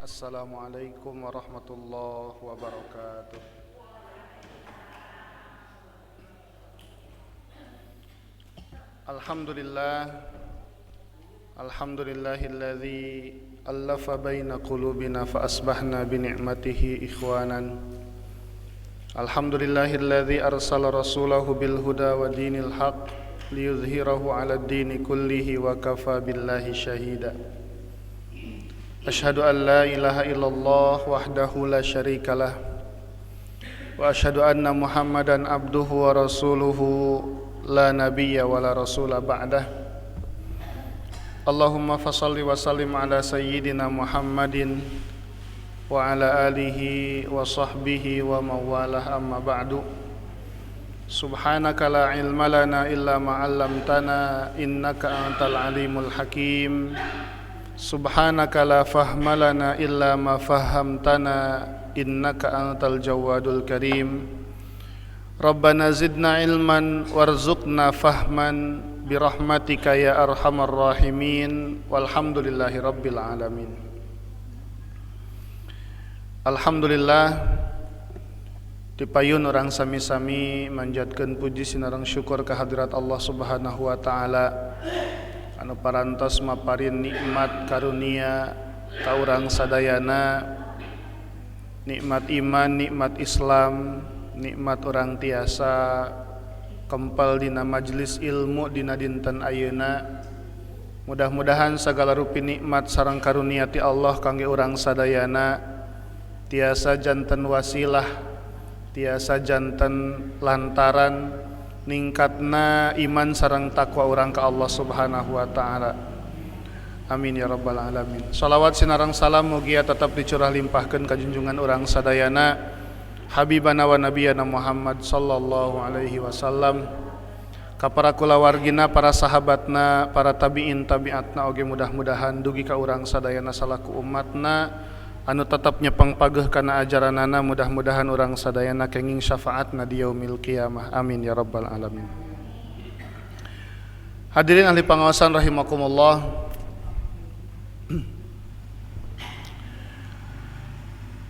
Assalamualaikum warahmatullahi wabarakatuh. Alhamdulillah, alhamdulillahilladzi allafa baina qulubina fa asbahna bi ni'matihi ikhwanan. Alhamdulillahilladzi arsala rasulahu bil huda wa dinil haqq liyudhhirahu 'alad dini kullihi wa kafa billahi shahida. Asyhadu an la ilaha illallah wahdahu la syarikalah wa asyhadu anna Muhammadan abduhu wa rasuluhu la nabiyya wa la rasula ba'dah. Allahumma fassalli wa sallim ala sayyidina Muhammadin wa ala alihi wa sahbihi wa mawalah amma ba'du. Subhanaka la ilma lana illa ma 'allamtana innaka antal alimul hakim. Subhanaka la fahma lana illa ma fahamtana innaka antal jawadul karim. Rabbana zidna ilman warzuqna fahman birahmatika ya arhamar rahimin. Walhamdulillahi rabbil alamin. Alhamdulillah, dipayun orang sami-sami manjatkeun puji sinareng syukur ka hadirat Allah Subhanahu wa taala anu parantos maparin nikmat karunia ka urang sadayana, nikmat iman, nikmat Islam, nikmat urang tiasa kempel dina majelis ilmu dina dinten ayeuna. Mudah-mudahan sagala rupi nikmat sareng karunia ti Allah kangge urang sadayana tiasa janten wasilah, tiasa janten lantaran ningkatna iman sareng takwa urang ka Allah Subhanahu wa taala. Amin ya rabbal alamin. Shalawat sinareng salam mugia tetap dicurah limpahkeun ka junjungan urang sadayana habibana wa nabiyana Muhammad sallallahu alaihi wasallam, ka para kulawargina, para sahabatna, para tabi'in tabi'atna, oge mudah-mudahan dugi ka urang sadayana salaku umatna anu tetap nyepeng pageuh kana ajaranana. Mudah-mudahan urang sadayana kenging syafaatna di yaumil qiyamah. Amin ya rabbal alamin. Hadirin ahli pangaosan rahimakumullah.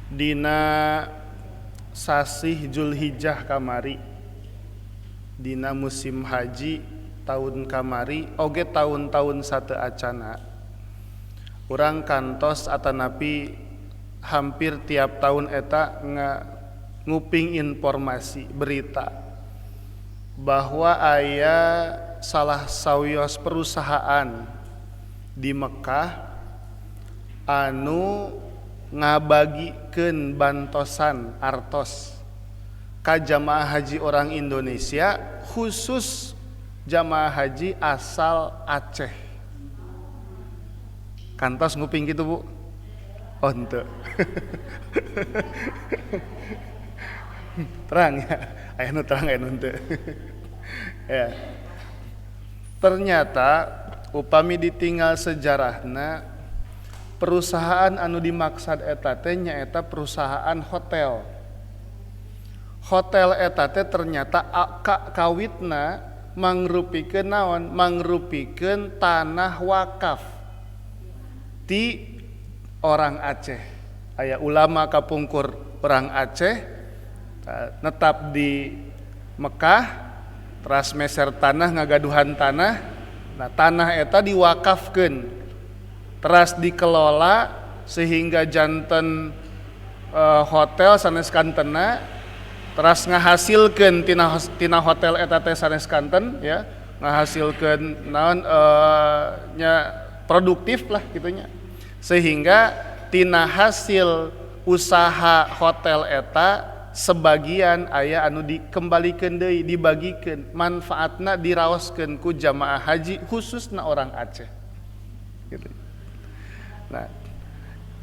Dina sasih Zulhijjah kamari, dina musim haji tahun kamari, oge tahun-tahun sateu acana, urang kantos atanapi hampir tiap tahun eta nguping informasi berita bahwa aya salah sawios perusahaan di Mekah anu ngabagikeun bantosan artos ka jamaah haji orang Indonesia, khusus jamaah haji asal Aceh. Kantos nguping gitu, Bu? Oh, ente. Terang ya, aya nu terang aya nu henteu. Ya. Ternyata upami ditinggal sejarahna, perusahaan anu dimaksud eta teh nyaeta perusahaan hotel. Hotel eta teh ternyata kawitna mangrupikeun naon? Mangrupikeun tanah wakaf ti orang Aceh. Aya ulama kapungkur orang Aceh netap di Mekah, teras meser tanah, ngagaduhan tanah. Nah, tanah eta diwakafkeun, teras dikelola sehingga janten hotel sanes kantena, teras ngahasilkeun tina hotel eta teh sanes kanten ya, ngahasilkeun naon nya produktif lah gitunya. Sehingga tina hasil usaha hotel eta sebagian aya anu dikembalikeun deui, dibagikeun, manfaatna diraoskeun ku jamaah haji khususna orang Aceh gitu. Nah,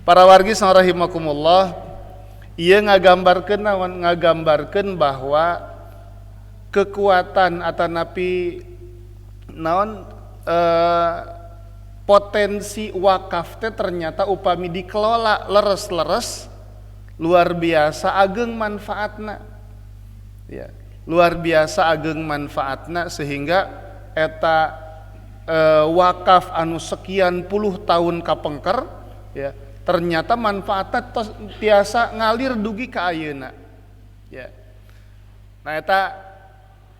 para wargi rahimakumullah, ieu ngagambarkeun naon? Ngagambarkeun bahwa kekuatan atanapi naon potensi wakaf teh ternyata upami dikelola leres-leres luar biasa ageng manfaatna. Ya, luar biasa ageng manfaatna sehingga eta wakaf anu sekian puluh tahun kapengker ya ternyata manfaatnya tiasa ngalir dugi ka ayeuna. Ya. Nah eta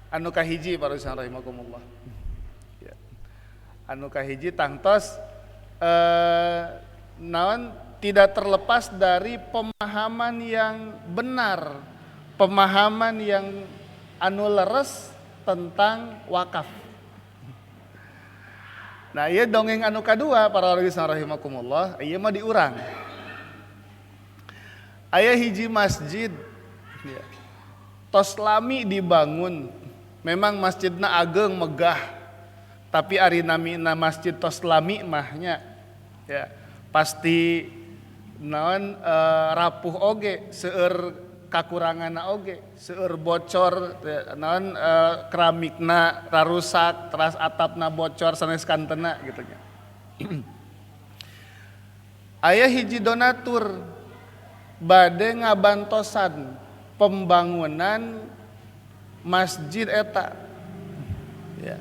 anu kahiji parusan rahimakumullah. Ya. Anu kahiji tangtos naon tidak terlepas dari pemahaman yang benar, pemahaman yang anu leres tentang wakaf. Nah, ieu dongeng anu kadua para wargi rahimakumullah, ieu mah diurang. Aya hiji masjid ya. Tos lami dibangun. Memang masjidna ageng megah. Tapi ari namina masjid tos lami mahnya ya pasti naon rapuh oge seueur kakuranganna oge seueur bocor naon keramikna rarusak teras atapna bocor sanes kantena gitu nya. Aya hiji donatur bade ngabantosan pembangunan masjid eta. Ya.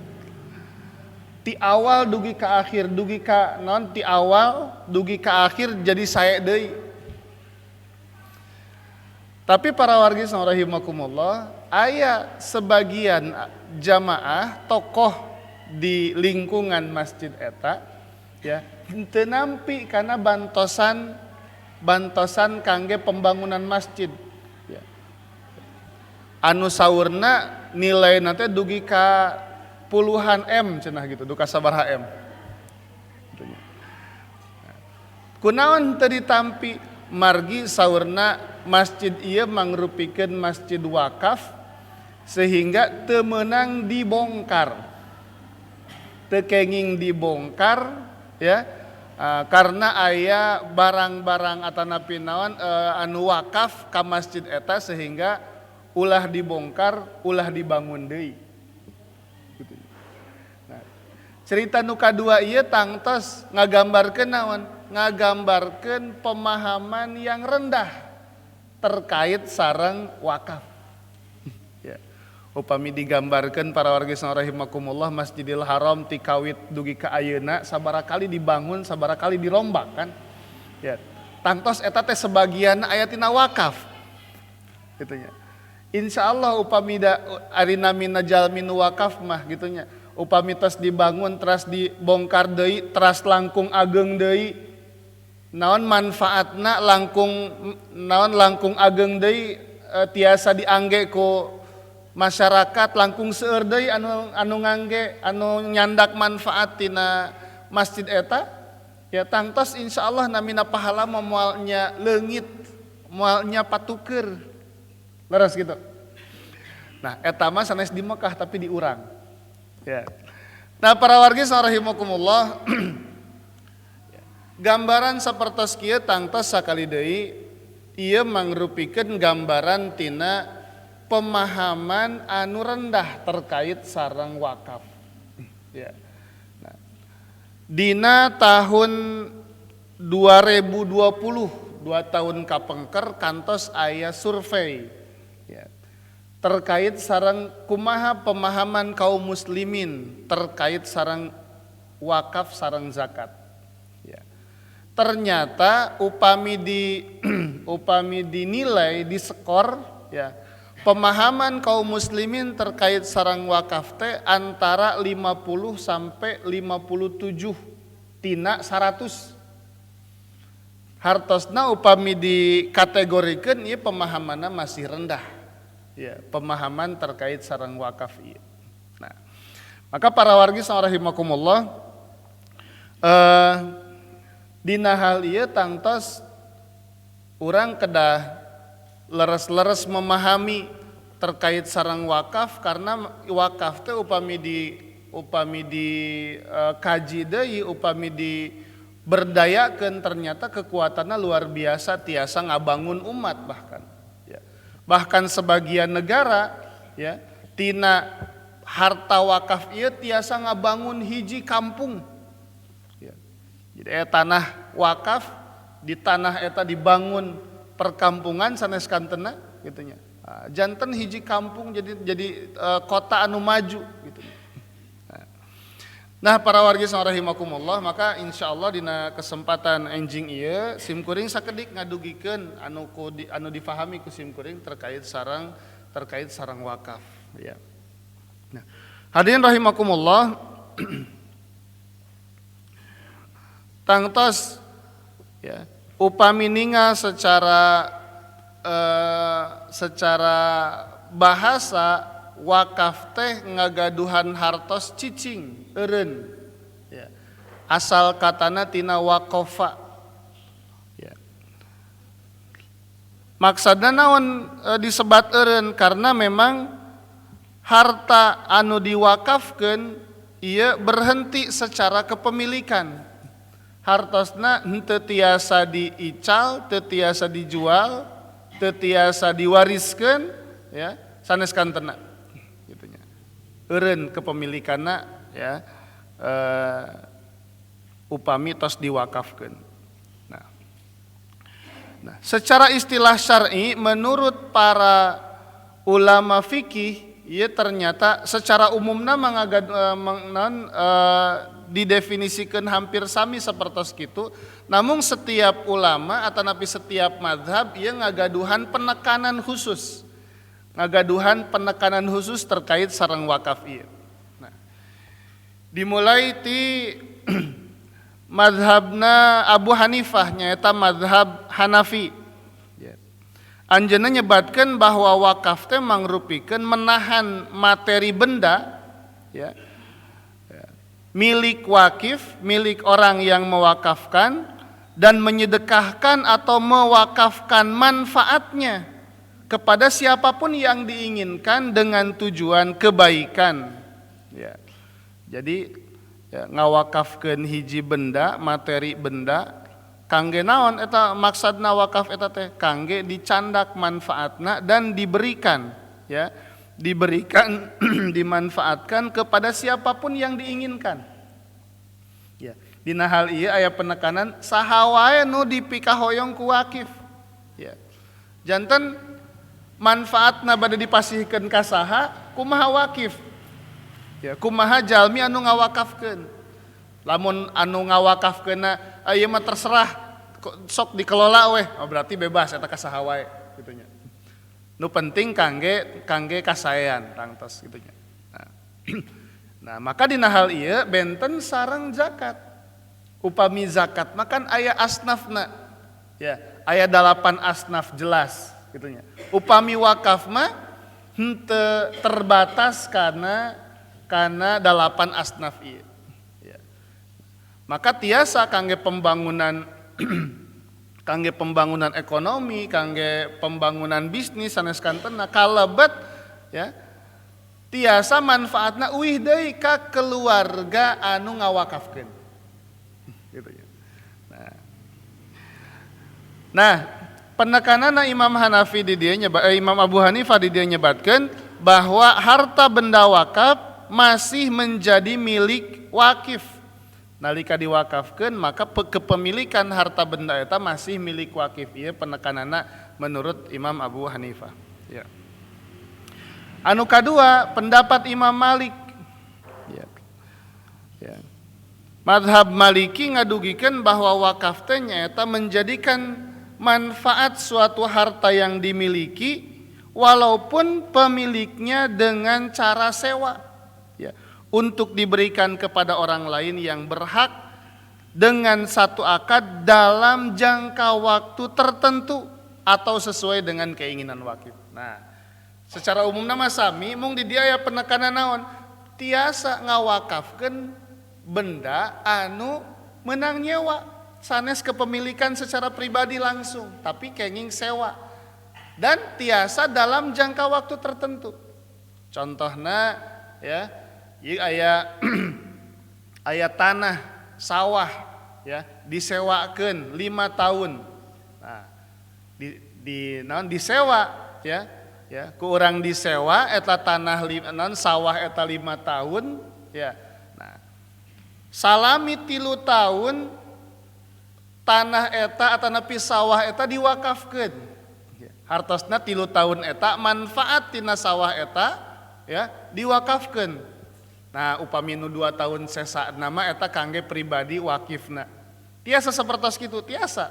Ti awal dugi ka akhir dugi ka naon ti awal dugi ka akhir jadi sae deui. Tapi para wargi rahimakumullah, aya sebagian jamaah tokoh di lingkungan masjid eta ya teu nampi kana bantosan kangge pembangunan masjid ya. Anu saurna nilaina teh dugi ka puluhan M cenah gitu, duka sabaraha M. Kunaon teu ditampi margi saurna masjid ieu mangrupikeun masjid wakaf sehingga teu meunang dibongkar. Teu kenging dibongkar ya. Karena aya barang-barang atanapi naon anu wakaf ka masjid eta sehingga ulah dibongkar, ulah dibangun deui. Gitu. Nah, cerita nu kadua ieu tangtos ngagambarkeun naon? Ngagambarkeun pemahaman yang rendah terkait sareng wakaf. Ya. Upami digambarkeun para wargi rahimakumullah Masjidil Haram ti kawit dugi ka ayeuna sabaraha kali dibangun, sabaraha kali dirombak kan. Ya. Tangtos eta teh sebagian aya tina wakaf. Gitu nya. Insyaallah upami ari namina jalmi nu wakaf mah gitu nya. Upami tos dibangun teras dibongkar deui, teras langkung ageng deui. Naon manfaatna langkung ageng deui tiasa diangge ku masyarakat langkung seueur deui anu ngangge anu nyandak manfaat tina masjid eta ya tangtos insyaallah namina pahala moal nya leungit moal nya patuker leres gitu. Nah eta mah sanes di Mekah tapi diurang ya. Nah para wargi rahimakumullah gambaran sapertos kieu tangtos sakali deui ieu mangrupikeun gambaran tina pemahaman anu rendah terkait sareng wakaf. Ya. Nah, dina tahun 2020 2 tahun kapengker kantos aya survei ya, terkait sareng kumaha pemahaman kaum muslimin terkait sareng wakaf sareng zakat. Ternyata upami dinilai di skor ya pemahaman kaum muslimin terkait sareng wakaf teh antara 50 sampai 57 tina 100. Hartosna upami dikategorikeun ieu pemahamanna masih rendah. Ya, pemahaman terkait sareng wakaf ieu. Nah, maka para wargi rahimakumullah dina hal ieu tangtos urang kedah leres-leres memahami terkait sareng wakaf karena wakaf teh upami di kaji deui upami diberdayakeun ternyata kekuatannya luar biasa tiasa ngabangun umat bahkan ya. Bahkan sebagian negara ya tina harta wakaf ieu tiasa ngabangun hiji kampung. Jadi tanah wakaf di tanah eta dibangun perkampungan sanes kantena gitu nya. Janten hiji kampung jadi kota anu maju gitu. Nah para wargi rahimakumullah, maka insyaallah dina kesempatan enjing ieu simkuring sakedik ngadugikeun anu difahami ku simkuring terkait sareng wakaf ya. Nah, hadirin rahimakumullah, tangtos ya upami ningal secara bahasa wakaf teh ngagaduhan hartos cicing eureun ya. Asal katana tina waqafa ya. Maksudna naon disebat eureun karena memang harta anu diwakafkeun ieu berhenti secara kepemilikan. Hartosna henteu tiasa diical, teu tiasa dijual, teu tiasa diwariskeun ya, sanes kantena. Eureun kepemilikanna ya upami tos diwakafkeun. Nah, secara istilah syar'i menurut para ulama fikih ieu ternyata secara umumna didefinisikan hampir sami sapertos kitu, namun setiap ulama atau napi setiap mazhab ieu ngagaduhan penekanan khusus. Ngagaduhan penekanan khusus terkait sareng wakaf ieu. Nah, dimulai ti mazhabna Abu Hanifah nyaeta mazhab Hanafi. Ya. Anjeunna nyebatkeun bahwa wakaf teh mangrupikeun menahan materi benda ya. Milik wakif, milik orang yang mewakafkan dan menyedekahkan atau mewakafkan manfaatnya kepada siapapun yang diinginkan dengan tujuan kebaikan ya. Jadi ya, ngawakafkeun hiji benda, materi benda kangge naon eta maksudna wakaf eta teh kangge dicandak manfaatna dan diberikan ya, diberikan dimanfaatkan kepada siapapun yang diinginkan ya. Dina hal ieu aya penekanan saha wae nu dipikahoyong ku wakif ya. Janten manfaatna bade dipasihkeun ka saha kumaha wakif ya, kumaha jalmi anu ngawakafkeun. Lamun anu ngawakafkeunna ieu mah terserah sok dikelola we, berarti bebas eta ka saha wae kitu nya. Nu penting kangge kasaean tangtos kitu nya. Nah, maka dina hal ieu benten sareng zakat. Upami zakat makan aya asnafna ya, aya 8 asnaf jelas gitunya. Upami wakaf mah henteu terbatas kana 8 asnaf ieu. Ya. Maka tiasa kangge pembangunan kangge pembangunan ekonomi, kangge pembangunan bisnis sanes kantena kalebet ya. Tiasa manfaatna uih deui ka keluarga anu ngawakafkeun. Gitu ya. Nah, penekanana Imam Hanafi di dia Imam Abu Hanifah di dia nyebatkeun bahwa harta benda wakaf masih menjadi milik wakif. Nalika diwakafkeun maka kepemilikan harta benda eta masih milik wakif. Ieu penekanana menurut Imam Abu Hanifah. Ya. Anu kadua pendapat Imam Malik. Ya. Ya. Madhab Maliki ngadugikeun bahwa wakaf teh nyaeta menjadikan manfaat suatu harta yang dimiliki walaupun pemiliknya dengan cara sewa ya, untuk diberikan kepada orang lain yang berhak dengan satu akad dalam jangka waktu tertentu atau sesuai dengan keinginan wakif. Nah, secara umum nama sami mung di dia aya penekanan naon tiasa ngawakafkeun benda anu menang nyewa sanes kepemilikan secara pribadi langsung, tapi kenging sewa dan tiasa dalam jangka waktu tertentu. Contohna ya, ieu aya tanah sawah ya disewakeun 5 tahun. Nah, naon disewa ya ku urang disewa eta tanah sawah eta 5 tahun ya. Nah, salami 3 tahun tanah eta atau nepi sawah eta diwakafkeun. Hartosna 3 tahun eta manfaat tina sawah eta ya diwakafkeun. Nah upami nu 2 tahun sesa nama eta kangge pribadi wakifna. Tiasa sapertos kitu tiasa.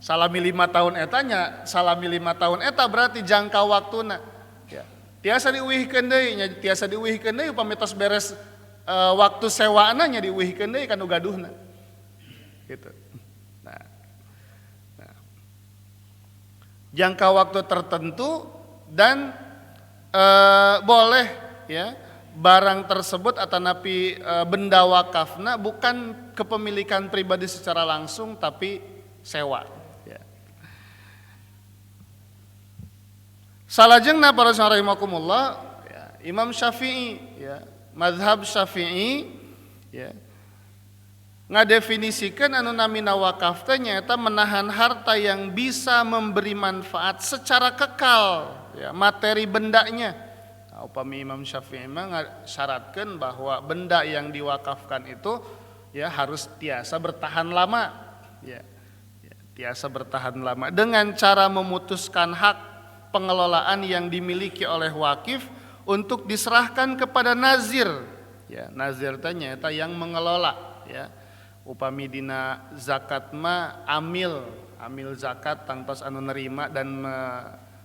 Salami 5 tahun etanya, salami 5 tahun eta berarti jangka waktuna. Ya. Tiasa diuwihkeun deui nya, tiasa diuwihkeun deui upami tos beres waktu sewaana nya diuwihkeun deui kanu gaduhna. Gitu. Nah. Jangka waktu tertentu dan boleh ya barang tersebut atanapi benda wakafna bukan kepemilikan pribadi secara langsung tapi sewa ya. Salajengna para rahimakumullah ya, Imam Syafi'i ya, mazhab Syafi'i ya ngadefinisikan anu namina wakaf teh nyaeta menahan harta yang bisa memberi manfaat secara kekal ya, materi bendanya. Upami Imam Syafi'i mah syaratkan bahwa benda yang diwakafkan itu ya harus tiasa bertahan lama ya, tiasa bertahan lama dengan cara memutuskan hak pengelolaan yang dimiliki oleh wakif untuk diserahkan kepada nazir ya. Nazir teh nyaeta yang mengelola ya. Upami dina zakat mah amil zakat tangtos anu nerima dan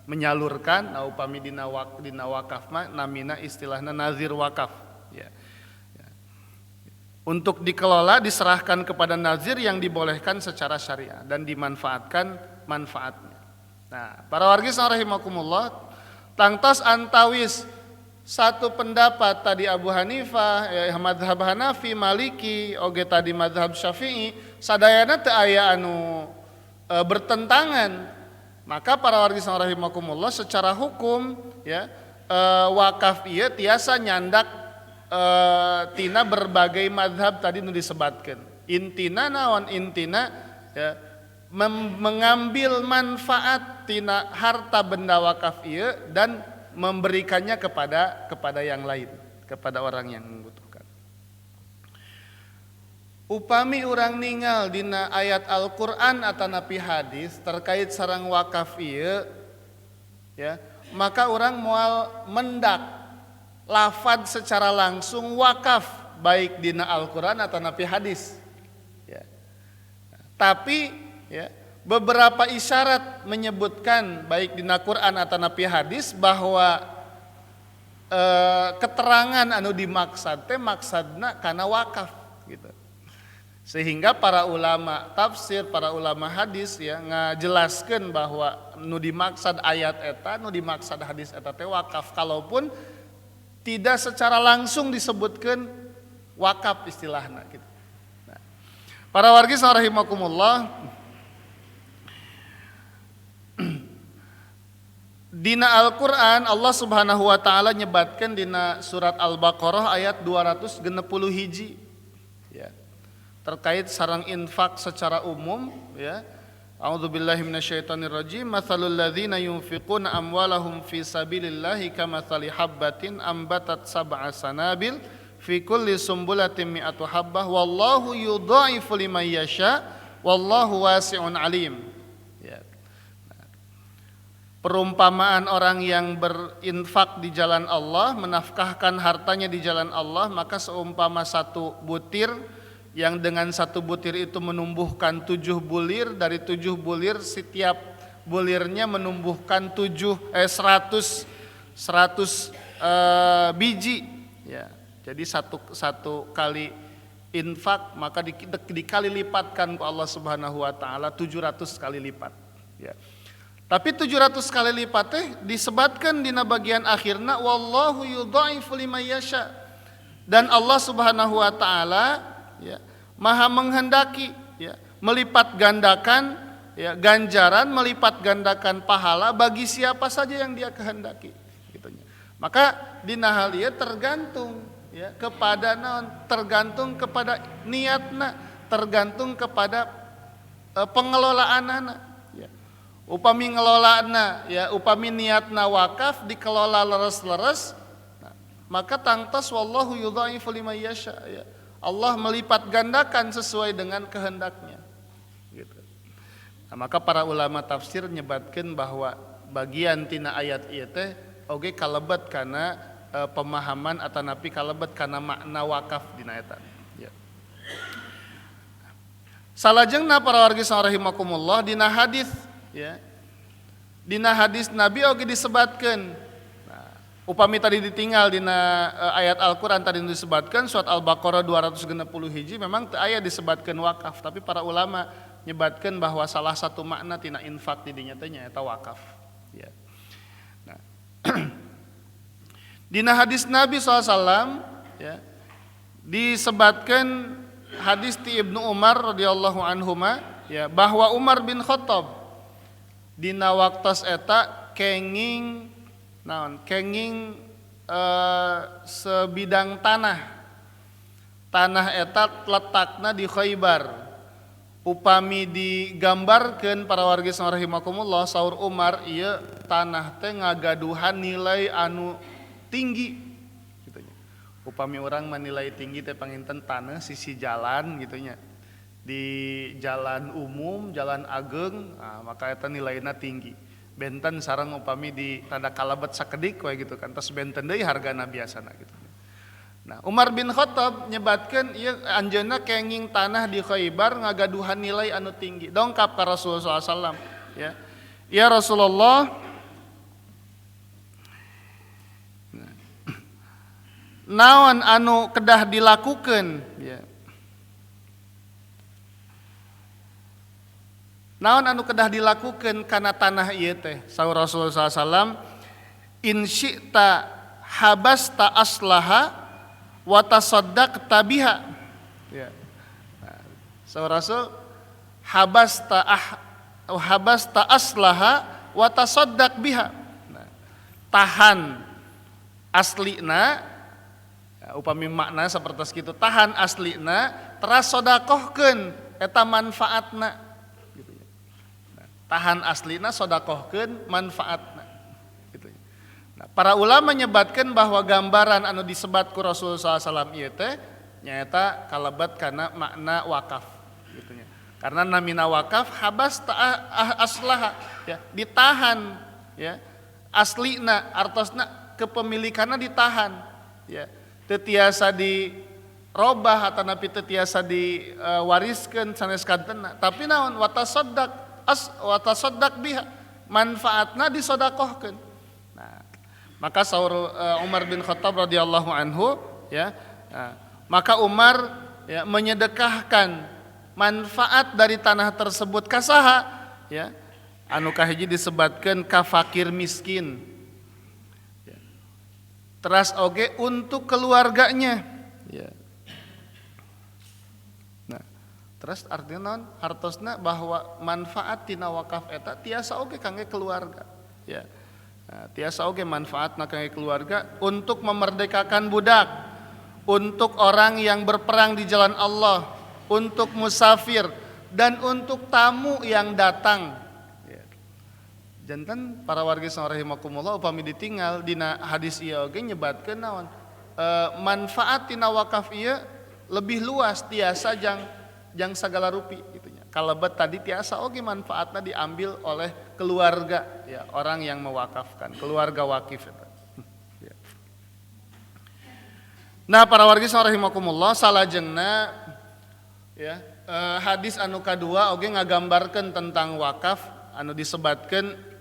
menyalurkan. Nah upami dina wakaf mah namina istilahna nazir wakaf ya. Untuk dikelola diserahkan kepada nazir yang dibolehkan secara syariah dan dimanfaatkan manfaatnya. Nah para wargis rahimakumullah tangtos antawis satu pendapat tadi Abu Hanifah ya, mazhab Hanafi, Maliki oge tadi mazhab Syafi'i sadayana teu aya anu bertentangan. Maka para wargis rahimakumullah secara hukum ya wakaf ieu tiasa nyandak tina berbagai mazhab tadi nu disebatkeun. Intina naon intina ya mengambil manfaat tina harta benda wakaf ieu dan memberikannya kepada yang lain, kepada orang yang membutuhkan. Upami urang ningal dina ayat Al-Qur'an atanapi hadis terkait sareng wakaf ieu ya, maka urang moal mendak lafad secara langsung wakaf baik dina Al-Qur'an atanapi hadis. Ya. Tapi ya beberapa isyarat menyebutkan baik dina Quran atau napi hadis bahwa keterangan anu dimaksad teh maksadna kana wakaf gitu. Sehingga para ulama tafsir, para ulama hadis ya ngajelaskeun bahwa nu dimaksad ayat eta, nu dimaksad hadis eta teh wakaf kalaupun tidak secara langsung disebutkeun wakaf istilahna gitu. Nah, para wargi rahimakumullah dina Al-Qur'an Allah Subhanahu wa taala nyebatkeun dina surat Al-Baqarah ayat 260 hiji ya. Terkait sareng infak secara umum ya. A'udzubillahi minasyaitonirrajim. Matsalul ladzina yunfiquna amwalahum fi sabilillahi kamatsali habbatin ambatat sab'a sanabil fi kulli sumbulatin mi'atu habbah wallahu yudha'ifu liman yasha wallahu wasi'un alim. Perumpamaan orang yang berinfak di jalan Allah, menafkahkan hartanya di jalan Allah, maka seumpama satu butir yang dengan satu butir itu menumbuhkan 7 bulir, dari 7 bulir setiap bulirnya menumbuhkan 100 biji ya. Jadi satu kali infak maka dikali lipatkan ke Allah Subhanahu wa taala 700 kali lipat ya. Tapi 700 kali lipat teh disebatkan dina bagian akhirna wallahu yudha'ifu liman yasha. Dan Allah Subhanahu wa taala ya Maha menghendaki ya melipat gandakan ya ganjaran, melipat gandakan pahala bagi siapa saja yang Dia kehendaki gitu. Maka dina hal ieu tergantung ya kepada naon? Tergantung kepada niatna, tergantung kepada pengelolaanna. Upami ngelolana ya upami niatna wakaf dikelola leres-leres nah, maka tangtos wallahu yudha'ifu liman yasha ya. Allah melipat gandakan sesuai dengan kehendaknya gitu. Nah, maka para ulama tafsir nyebatkeun bahwa bagian tina ayat ieu teh oge kalebet kana pemahaman atanapi kalebet kana makna wakaf dina eta. Ya. Salajengna para wargi rahimakumullah dina hadis ya. Dina hadis Nabi oge disebatkeun. Nah, upami tadi ditinggal dina ayat Al-Qur'an tadi disebatkeun surat Al-Baqarah 260 hiji memang teu aya disebatkeun wakaf, tapi para ulama nyebatkeun bahwa salah satu makna tina infak di dinya teh nyaeta wakaf. Ya. Nah, dina hadis Nabi SAW ya, disebatkan hadis ti Ibnu Umar radhiyallahu anhuma ya, bahwa Umar bin Khattab dina waktos eta kenging sebidang tanah eta letakna di Khaybar. Upami digambarkeun para wargi rahimakumullah saur Umar ieu tanah teh ngagaduhan nilai anu tinggi gitu nya. Upami urang menilai tinggi teh panginten tanah sisi jalan gitu nya. Di jalan umum, jalan ageng, nah, maka eta nilaina tinggi. Benten sareng upami di tanda kalebet sakedik we gitu kan. Tos benten deui hargana biasana gitu. Nah, Umar bin Khattab nyebatkeun ieu anjeunna kenging tanah di Khaybar ngagaduhan nilai anu tinggi. Dongkap ka Rasulullah SAW ya. Ya Rasulullah, naon anu kedah dilakukeun ya. Naon anu kedah dilakukeun kana tanah ieu teh? Saur Rasulullah SAW, in syi'ta habasta aslaha wa tasaddaqta biha. Ya. Nah, saur Rasul habasta aslaha wa tasaddaq biha. Nah, tahan aslina upami makna sapertos kitu, tahan aslina teras sodakohkeun eta manfaatna gitu ya. Nah, tahan aslina sodakohkeun manfaatna gitu ya. Nah, para ulama nyebatkeun bahwa gambaran anu disebat ku Rasulullah SAW ieu teh nyaeta kalebet kana makna wakaf gitu nya. Karena namina wakaf habas aslaha ya, ditahan ya. Aslina artosna kepemilikanna ditahan ya. Teu tiasa dirobah atanapi teu tiasa diwariskeun sanes kantenna, tapi naon watasaddaq biha, manfaatna disodakohkeun. Nah, maka saur Umar bin Khattab radhiyallahu anhu ya, maka Umar ya menyedekahkan manfaat dari tanah tersebut ka saha ya, anu kahiji disebatkeun ka fakir miskin. Teras oge untuk keluarganya ya. Nah, terus artinya naon? Hartosna bahwa manfaat tina wakaf eta tiasa oge kangge keluarga ya. Nah, tiasa oge manfaatna kangge keluarga untuk memerdekakan budak, untuk orang yang berperang di jalan Allah, untuk musafir dan untuk tamu yang datang. Janten para wargi rahimakumullah upami ditinggal dina hadis ieu oge nyebatkeun naon? Manfaat tina wakaf ieu lebih luas tiasa jang sagala rupi gitu nya. Kalebet tadi tiasa oge manfaatna diambil oleh keluarga ya, orang yang mewakafkan, keluarga wakif eta. Ya. Nah, para wargi rahimakumullah salajengna ya, hadis anu kadua oge ngagambarkeun tentang wakaf anu disebatkeun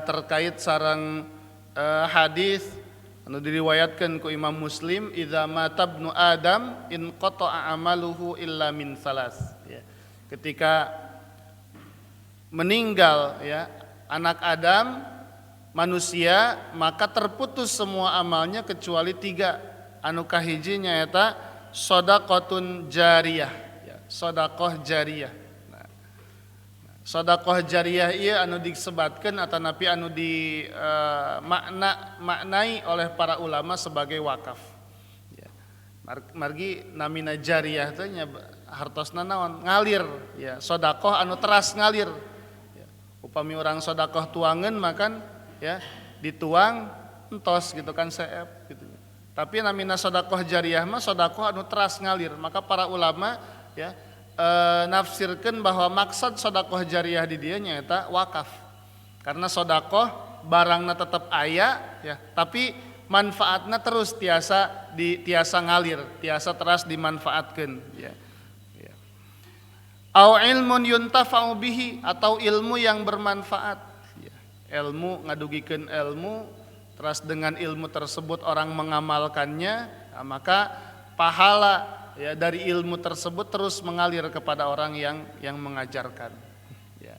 terkait sareng hadis anu diriwayatkeun ku Imam Muslim, idza mata ibnu Adam in qata'a amaluhu illa min salas ya. Ketika meninggal ya anak Adam manusia, maka terputus semua amalnya kecuali 3. Anu kahiji nyaeta shadaqatun jariyah ya, sedekah jariyah. Sedekah jariyah ieu anu disebatkeun atanapi anu di maknai oleh para ulama sebagai wakaf. Ya. Margi namina jariyah teh nya hartosna naon? Ngalir ya, sedekah anu teras ngalir. Ya. Upami urang sedekah tuangeun makan ya dituang entos gitu kan seep gitu. Tapi namina sedekah jariyah mah sedekah anu teras ngalir. Maka para ulama ya nafsirkeun bahwa maksud sedekah jariyah di dieu nyaeta wakaf. Karena sedekah barangna tetap aya ya, tapi manfaatna terus tiasa ngalir, tiasa terus dimanfaatkeun ya. Ya. Au ilmun yuntafa'u bihi, atau ilmu yang bermanfaat ya. Ilmu ngadugikeun ilmu, terus dengan ilmu tersebut orang mengamalkannya, nah, maka pahala ya dari ilmu tersebut terus mengalir kepada orang yang mengajarkan ya.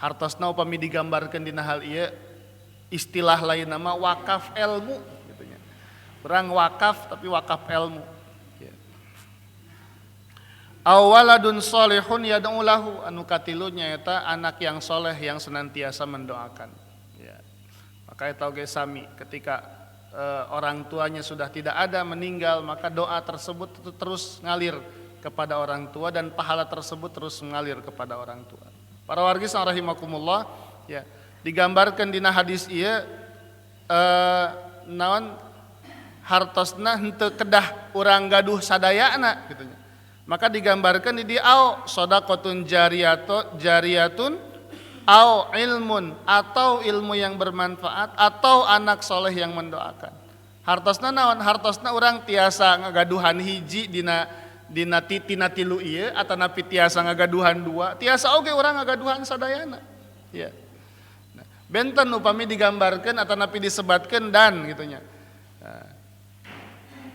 Hartosna upami digambarkeun dina hal ieu istilah lain nama wakaf ilmu gitu nya. Urang wakaf tapi wakaf ilmu ya. Awaladun solihun yad'u lahu, anu katilu nyaeta anak yang soleh yang senantiasa mendoakan ya. Maka eta oge sami ketika orang tuanya sudah tidak ada, meninggal, maka doa tersebut terus ngalir kepada orang tua dan pahala tersebut terus mengalir kepada orang tua. Para wargi rahimakumullah ya, digambarkan dina hadis ieu naon hartosna henteu kedah urang gaduh sadayana gitu nya. Maka digambarkan di au shadaqatun jariyatun au ilmun, atau ilmu yang bermanfaat, atau anak soleh yang mendoakan. Hartosna naon? Hartosna orang tiasa ngagaduhan hiji dina tilu ieu, atanapi tiasa ngagaduhan dua, tiasa oge orang ngagaduhan sadayana. Ya. Nah, benten upami digambarkeun atanapi disebatkeun dan gitunya. Nah,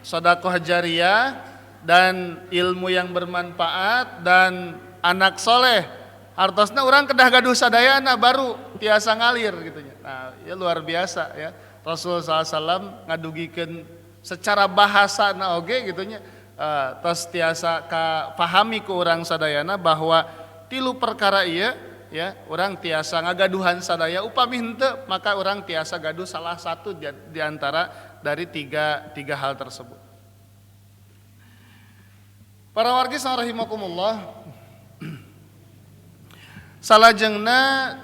sedekah jariyah dan ilmu yang bermanfaat dan anak soleh. Hartosna orang kedah gaduh sadayana baru tiasa ngalir gitu nya. Nah, ya luar biasa ya. Rasulullah SAW ngadugikeun secara bahasa na oge gitu nya. Tos tiasa pahami ku urang sadayana bahwa tilu perkara ieu ya, urang tiasa ngagaduhan sadaya, upami henteu maka urang tiasa gaduh salah satu di antara dari tiga hal tersebut. Para wargi rahimakumullah, salajengna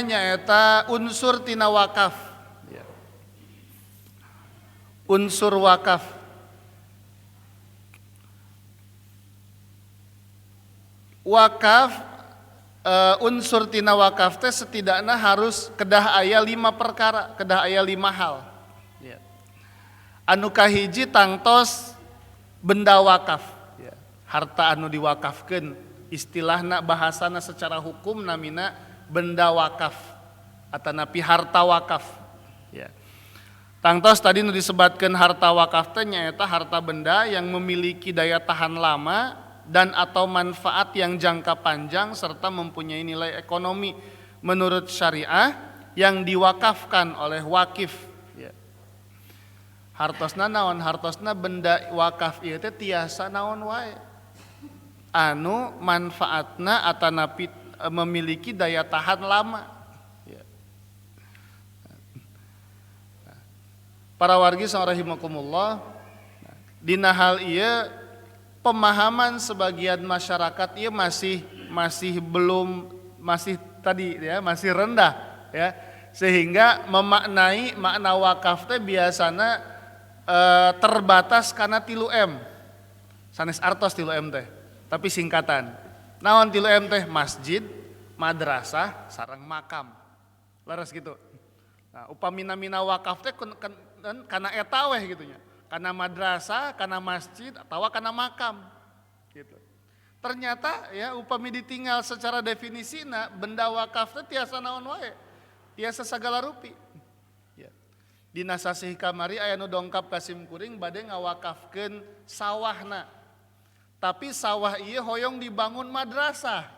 nyaeta unsur tina wakaf ya. Unsur wakaf unsur tina wakaf teh setidaknya harus kedah aya 5 perkara, kedah aya 5 hal ya. Anu kahiji tangtos benda wakaf ya. Harta anu diwakafkeun, istilahna bahasana secara hukum namina benda wakaf atanapi harta wakaf ya. Tangtos tadi nu disebatkeun harta wakaf teh nyaeta harta benda yang memiliki daya tahan lama dan atau manfaat yang jangka panjang serta mempunyai nilai ekonomi menurut syariah yang diwakafkan oleh wakif. Hartosna naon? Hartosna benda wakaf ieu teh tiasa naon wae anu manfaatna atanapi memiliki daya tahan lama ya. Para wargi rahimakumullah, dina hal ieu pemahaman sebagian masyarakat ieu masih rendah ya, sehingga memaknai makna wakaf teh biasana terbatas karena 3M. Sanes artos 3M teh, tapi singkatan. Naon 3M teh? Masjid, madrasah, sareng makam. Laras gitu. Nah, upamina wakaf teh kana eta weh gitu nya. Kana madrasah, kana masjid, atawa kana makam. Gitu. Ternyata ya upami ditinggal secara definisina benda wakaf teh tiasa naon wae. Tiasa sagala rupi. Dina sasih kamari aya nu dongkap ka simkuring bade ngawakafkeun sawahna. Tapi sawah ieu hoyong dibangun madrasah.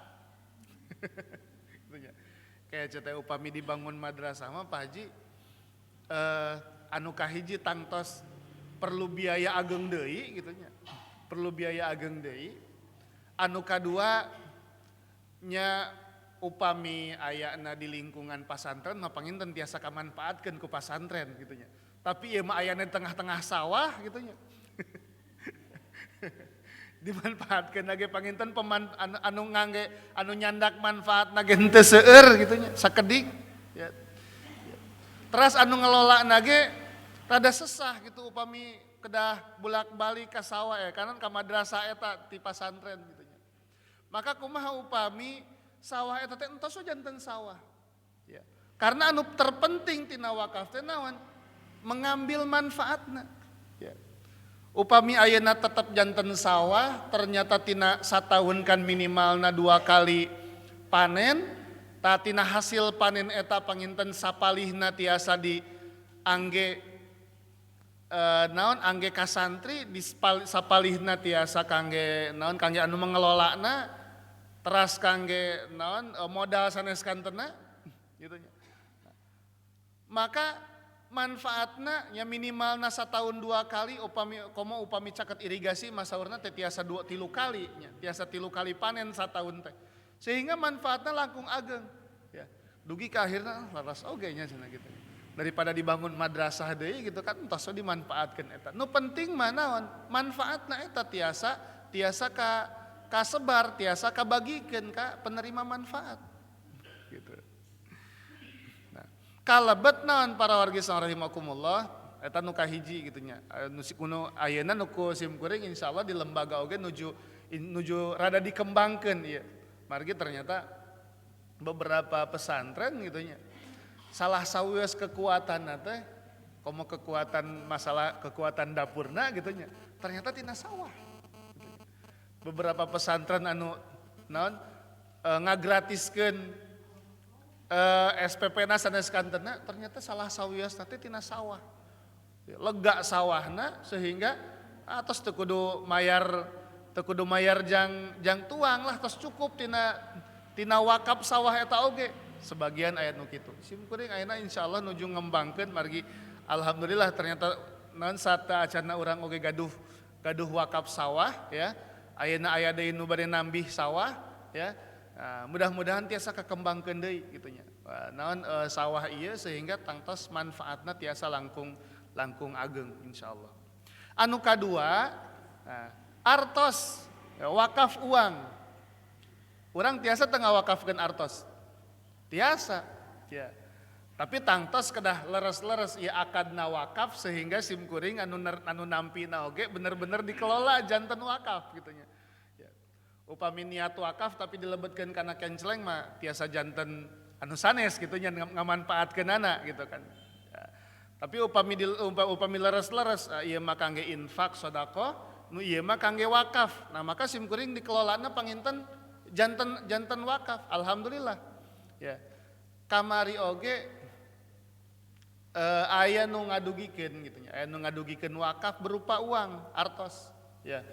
Kayak cetai upami dibangun madrasah mah Pak Haji anu kahiji tangtos perlu biaya ageng deui gitu nya. Perlu biaya ageng deui. Anu kadua nya upami ayana di lingkungan pasantren mah panginten tiasa kamanfaatkeun ku pasantren gitu nya. Tapi ieu mah ayana di tengah-tengah sawah gitu nya. Dimanfaatkeun lagi panginten anu nyandak manfaat nage henteu seueur gitu nya, sakedik ya. Terus anu ngelola nage rada sesah gitu upami kedah bolak-balik ka sawah karena ka madrasah eta ti pasantren gitu nya. Maka kumaha upami sawah eta teh entos janten sawah. Ya. Karena anu terpenting tina wakaf teh naon? Mengambil manfaatna. Ya. Upami ayeuna tetap janten sawah, ternyata tina satahun kan minimalna 2 kali panen, tina hasil panen eta panginten sapalihna tiasa diangge naon angge ka santri di sapalihna tiasa kangge naon kangge anu mengelolana teras kangge naon modal sanes kantena gitu nya. Maka manfaatna nya minimalna satahun 2 kali upami caket irigasi masaurna teh tiasa 2-3 kali nya, tiasa 3 kali panen satahun teh. Sehingga manfaatna langkung ageng ya. Dugi ka akhirna laras oge nya cenah gitu. Daripada dibangun madrasah deui gitu kan entos dimanfaatkeun eta. Nu penting mah naon? Manfaatna eta tiasa ka sebar, tiasa ka bagikeun ka penerima manfaat. Gitu. Nah, kalebet naon para wargi rahimakumullah eta nu kahiji kitu nya. Nu ayeuna nu ku simkuring insyaallah di lembaga oge nuju rada dikembangkeun ieu. Margi ternyata beberapa pesantren gitu nya. Salah sawios kekuatan teh komo kekuatan masalah kekuatan dapurna gitu nya ternyata tina sawah gitu. Beberapa pesantren anu naon ngagratiskeun SPP-na sanes kantena ternyata salah sawios teh tina sawah lega sawahna sehingga atos teu kudu mayar jang tuang lah tos cukup tina wakaf sawah eta oge. Sebagian ayat nu kitu. Simkuring ayeuna insyaallah nuju ngembangkeun margi alhamdulillah ternyata naon sata acanna urang oge gaduh wakaf sawah ya. Ayeuna aya deui nu bade nambih sawah ya. Mudah-mudahan tiasa kakembangkeun deui kitu nya. Naon sawah ieu sehingga tangtos manfaatna tiasa langkung ageng insyaallah. Anu kadua artos ya, wakaf uang. Urang tiasa teu ngawakafkeun artos. Tiasa, ya. Tapi tangtos kedah leres-leres ya akadna wakaf sehingga simkuring anu nampina oge bener-bener dikelola janten wakaf gitunya. Ya. Upami niat wakaf tapi dilebetkeun kana kenceleng mah tiasa janten anu sanes gitunya ngamanfaatkeunana gitu kan. Ya. Tapi upami leres-leres ieu mah kangge infak sedekah, nu ieu mah kangge wakaf. Nah, maka simkuring dikelolana panginten janten wakaf. Alhamdulillah. Ya, kamari oge aya nu ngadugikeun gitu nya. Aya nu ngadugikeun wakaf berupa uang artos. Ya.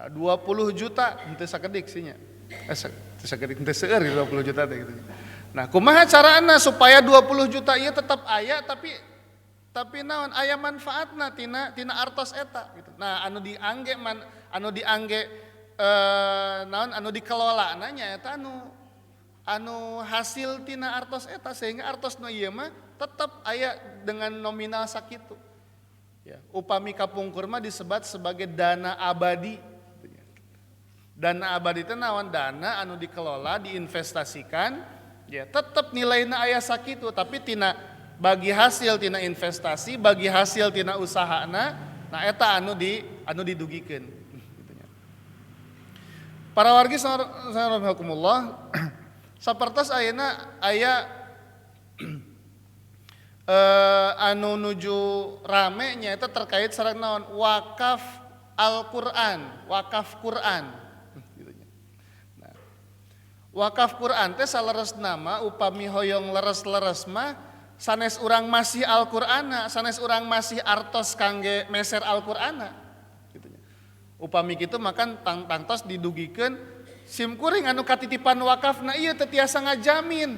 20 juta henteu sakedik sih nya. Teu sakedik henteu seueur 20 juta teh gitu. Nah, kumaha carana supaya 20 juta ieu tetap aya tapi naon aya manfaatna tina artos eta gitu. Nah, anu diangge naon anu dikelola nya eta anu hasil tina artos eta sehingga artos nu ieu mah tetep aya dengan nominal sakitu. Ya, upami kapungkur mah disebat sebagai dana abadi. Dana abadi teh naon? Dana anu dikelola, diinvestasikan, ya tetep nilaina aya sakitu tapi tina bagi hasil tina investasi, bagi hasil tina usahana, nah eta anu didugikeun. Para wargi rahimakumullah sapertos ayeuna aya anu nuju rame nya eta terkait sareng naon wakaf Al-Qur'an, wakaf Qur'an gitu nya. Nah, wakaf Qur'an teh saleresna mah upami hoyong leres-leres mah sanes urang masih Al-Qur'ana, sanes urang masih artos kangge meser Al-Qur'ana gitu nya. Upami kitu makan tangtos didugikeun simkuring anu katitipan wakafna ieu teu tiasa ngajamin.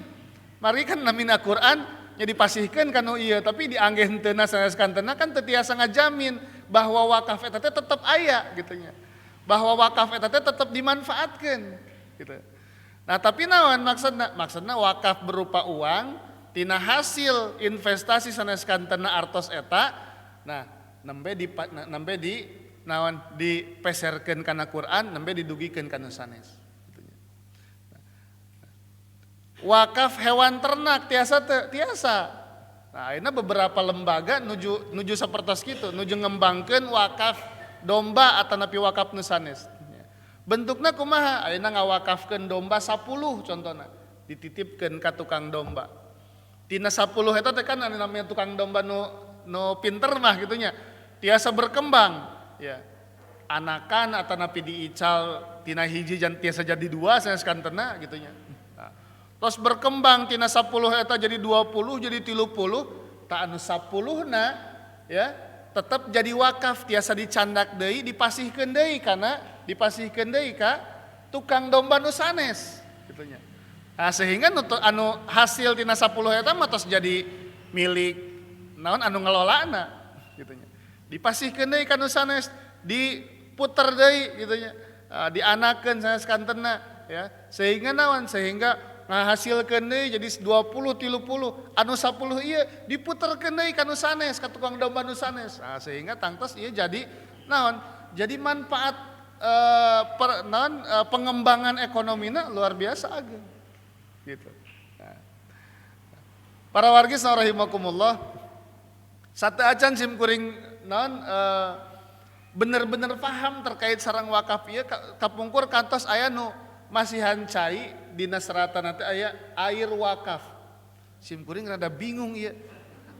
Mari kan namina Quran nya dipasihkeun kanu ieu tapi diangge henteuna sanes kantena kan teu tiasa ngajamin bahwa wakaf eta teh tetep aya gitu nya. Bahwa wakaf eta teh tetep dimanfaatkeun gitu. Nah, tapi naon maksudna wakaf berupa uang tina hasil investasi sanes kantena artos eta. Nah, nembe di naon dipeserkeun kana Quran nembe didugikeun kana sanes. Wakaf hewan ternak tiasa Nah, ayeuna beberapa lembaga nuju sapertos kitu, nuju ngembangkeun wakaf domba atanapi wakaf nu sanes. Bentukna kumaha? Ayeuna ngawakafkeun domba 10 contohna, dititipkeun ka tukang domba. Tina 10 eta teh kan anu namanya tukang domba nu pinter mah gitu nya. Tiasa berkembang, ya. Anakan atanapi diical tina hiji jan tiasa jadi 2 saneskanteuna gitu nya. Terus berkembang tina 10 eta jadi 20 jadi 30 tak anu 10na ya tetap jadi wakaf tiasa dicandak deui dipasihkeun deui kana dipasihkeun deui ka tukang domba nu sanes kitu nya. Nah, sehingga anu hasil tina 10 eta mah tos jadi milik naon anu ngelolana kitu nya. Dipasihkeun deui ka nu sanes diputer deui kitu nya. Dianakeun saneskanteuna ya. Sehingga naon sehingga ngahasilkeun deui jadi 20 30 anu 10 ieu diputerkeun deui ka nu sanes ka tukang domba nu sanes. Nah, sehingga tangtos ieu jadi naon? Jadi manfaat pengembangan ekonomina luar biasa ageun. Gitu. Nah. Para wargi rahimakumullah, sateu acan sim kuring naon bener-bener paham terkait sareng wakaf ieu kapungkur kantos aya nu masihan cai dina seratan nanti aya air wakaf. Sim kuring rada bingung ieu.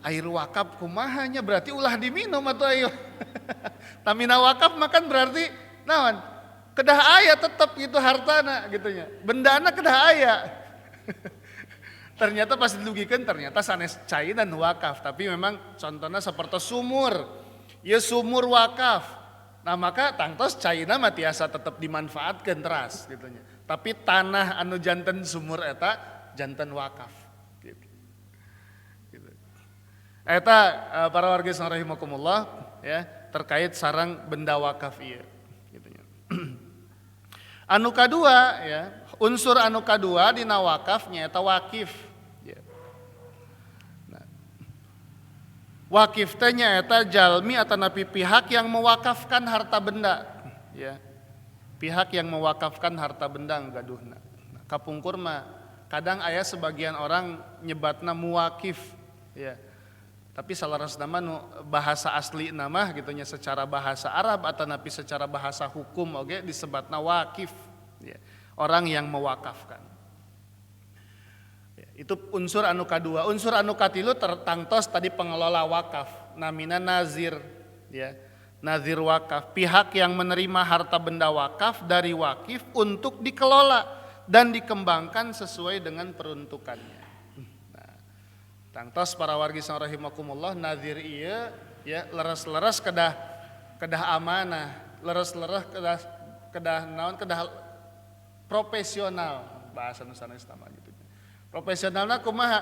Air wakaf kumahanya berarti ulah diminum atuh ayo. Tamina wakaf makan berarti naon? Kedah aya tetep gitu hartana gitu nya. Bendana kedah aya. Ternyata pas dilugikeun ternyata sanes cai dan wakaf, tapi memang contohnya seperti sumur. Ieu sumur wakaf. Nah maka tangtos caina mah tiasa tetep dimanfaatkeun teras gitu nya. Tapi tanah anu janten sumur eta janten wakaf gitu. Eta para warga rahimakumullah ya terkait sareng benda wakaf ieu gitu nya. Anu kadua ya, unsur anu kadua dina wakaf nyaeta wakif ya. Nah, wakif teh nyaeta jalmi atanapi pihak yang mewakafkan harta benda ya. Pihak yang mewakafkan harta benda gaduhna. Nah, kapungkur mah kadang aya sebagian orang nyebatna muwakif ya. Tapi salaras nama nu bahasa asli nama gitunya secara bahasa Arab atau napi secara bahasa hukum oge disebatna wakif ya. Orang yang mewakafkan. Ya, itu unsur anu kadua. Unsur anu katilu tertangtos tadi pengelola wakaf namina nazir ya. Nazir wakaf, pihak yang menerima harta benda wakaf dari wakif untuk dikelola dan dikembangkan sesuai dengan peruntukannya. Nah, tangtos para wargi rahimakumullah, nazir ieu ya leres-leres kedah amanah, leres-leres kedah naon kedah profesional bahasa Nusantara nama gitu. Profesionalna kumaha?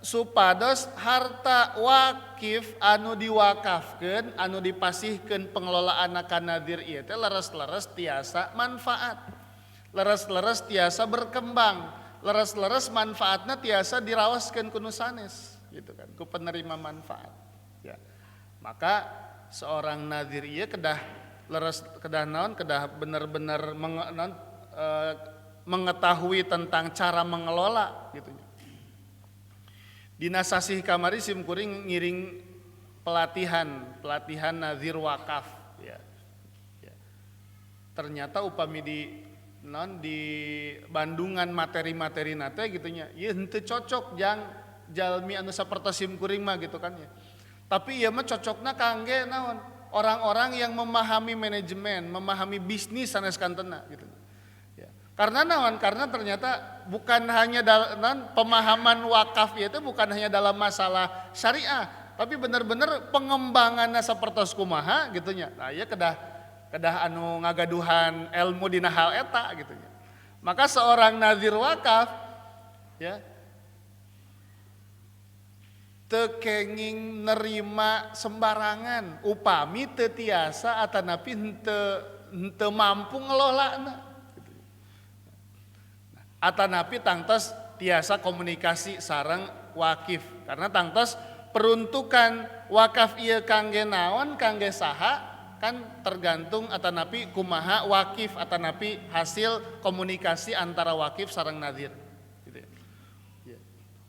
Supados harta wakif anu diwakafkeun anu dipasihkeun pengelolaanna ka nadir ieu teh leres-leres tiasa manfaat. Leres-leres tiasa berkembang, leres-leres manfaatna tiasa diraoskeun ku nu sanes gitu kan, ku penerima manfaat. Ya. Maka seorang nadir ieu kedah leres kedah naon kedah bener-bener mengetahui tentang cara mengelola gitu. Dina sasih kamari sim kuring ngiring pelatihan nazir wakaf ya. Ya. Ternyata upami di Bandungan materi-materi nate gitunya ieu henteu cocok jang jalmi anu sapertos sim kuring mah gitu kan ya. Tapi ieu mah cocokna kangge naon orang-orang yang memahami manajemen, memahami bisnis saneskanteuna gitu. Karena naon? Karena ternyata bukan hanya dalam pemahaman wakaf itu bukan hanya dalam masalah syariah, tapi benar-benar pengembangannya sapertos kumaha gitunya. Nah, ieu kedah anu ngagaduhan ilmu dina hal eta gitunya. Maka seorang nazir wakaf ya teu kenging nerima sembarangan upami teu tiasa atanapi henteu mampu ngelolana. Atanapi tangtos tiasa komunikasi sareng wakif karena tangtos peruntukan wakaf ieu kangge naon kangge saha kan tergantung atanapi kumaha wakif atanapi hasil komunikasi antara wakif sareng nazir gitu ya.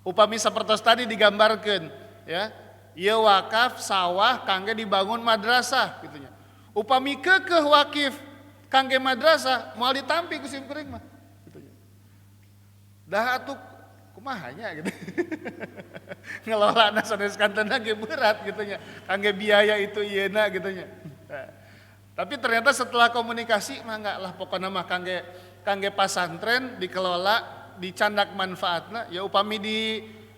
Upami sapertos tadi digambarkeun ya. Ieu wakaf sawah kangge dibangun madrasah gitu nya. Upami keukeuh wakif kangge madrasah moal ditampi ku sim kuring mah gitu nya. Da atuh kumaha nya gitu. Ngelolana sanes kantena ge berat gitu nya. Kangge biaya itu ieuna gitu nya. Tapi ternyata setelah komunikasi mah enggak lah pokoknya mah kangge pasantren dikelola dicandak manfaatna ya upami di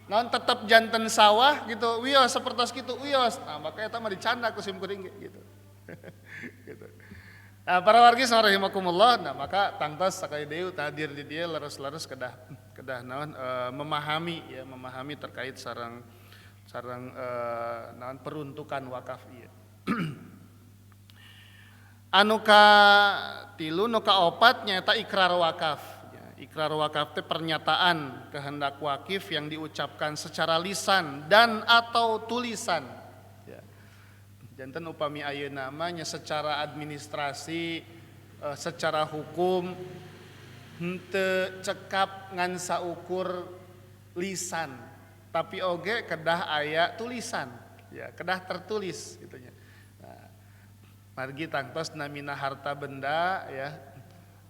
naon tetep janten sawah gitu wios sapertos kitu wios. Nah maka eta mah dicandak ku sim kuring gitu. Gitu. Nah para wargi rahimakumullah nah maka tangtos sakali deui hadir di dieu leres-leres kedah naon memahami terkait sareng naon peruntukan wakaf ieu. Anu ka 3 nu ka 4 nyaeta ikrar wakaf. Ikrar wakaf teh pernyataan kehendak wakif yang diucapkan secara lisan dan atau tulisan. Ya. Janten upami ayeuna namanya secara administrasi, secara hukum henteu cekap ngan saukur lisan, tapi oge kedah aya tulisan. Ya, kedah tertulis gitu nya. Margi tangtos namina harta benda ya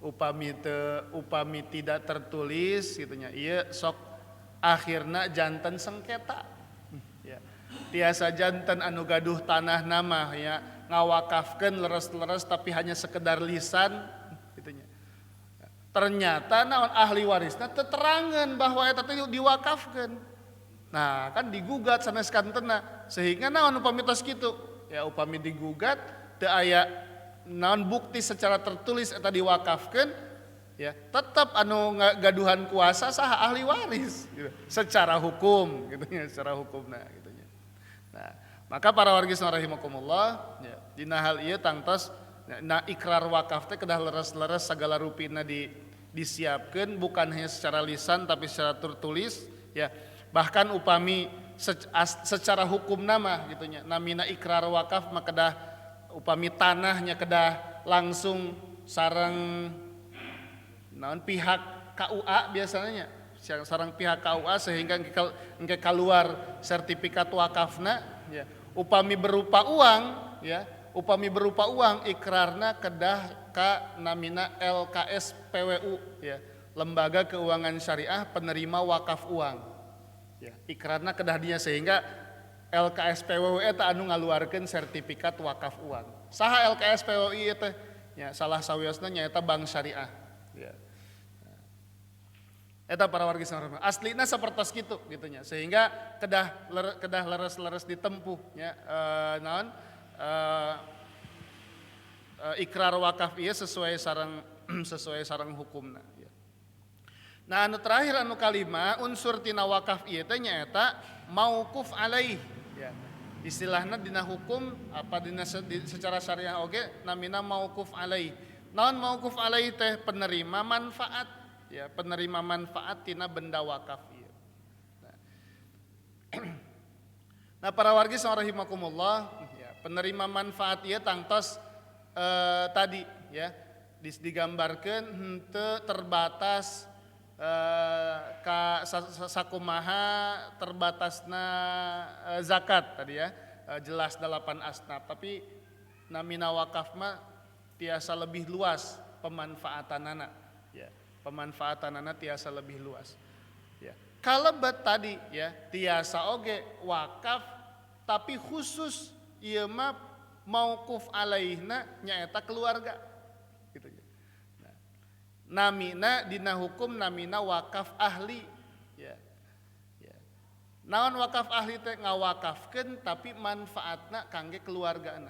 upami tidak tertulis gitunya ieu sok akhirna janten sengketa ya tiasa janten anu gaduh tanah nama ya ngawakafkeun leres-leres tapi hanya sekedar lisan gitunya ternyata naon ahli warisna teu terangeun bahwa eta teh diwakafkeun nah kan digugat sanes kantena sehingga naon upami tos kitu ya upami digugat teu aya naon bukti secara tertulis eta diwakafkeun ya tetap anu gaduhan kuasa saha ahli waris gitu. Secara hukum gitu ya secara hukumna gitu nya. Nah, maka para wargi rahimakumullah ya dina hal ieu tangtos na ikrar wakaf teh kedah leres-leres segala rupina disiapkeun bukan hanya secara lisan tapi secara tertulis ya bahkan upami secara hukum nama gitu nya namina ikrar wakaf mah kedah upami tanahnya kedah langsung sareng naon pihak KUA biasanya sareng pihak KUA sehingga engke keluar sertifikat wakafna ya upami berupa uang ikrarna kedah ka namina LKSPWU ya Lembaga Keuangan Syariah Penerima Wakaf Uang ya ikrarna kedah dinya sehingga LKSPWU eta anu ngaluarkeun sertifikat wakaf uang. Saha LKSPWU ieu teh? Ya, salah sawiosna nyaeta Bank Syariah. Ya. Eta para wargi sareng. Aslina sapertos kitu gitu nya. Sehingga kedah leres-leres ditempuh nya naon ikrar wakaf ieu sesuai sareng hukumna ya. Nah, anu terakhir anu kalima unsur tina wakaf ieu teh nyaeta mauquf alaih ya istilahna dina hukum apa dina secara syariah oge namina mauquf alaih naon mauquf alaih teh penerima manfaat ya penerima manfaat tina benda wakaf ieu nah para wargi rahimakumullah ya penerima manfaat ieu tangtos tadi ya digambarkeun henteu terbatas sakumaha terbatasna zakat tadi ya jelas 8 asnaf tapi namina wakaf mah tiasa lebih luas pemanfaatanana ya pemanfaatanana tiasa lebih luas ya kalebet tadi ya tiasa oge wakaf tapi khusus ieu mah mauquf alaihna nyaeta keluarga gitu ya namina dina hukum namina wakaf ahli ya. Ya. Naon wakaf ahli teh ngawakafkeun tapi manfaatna kangge keluargana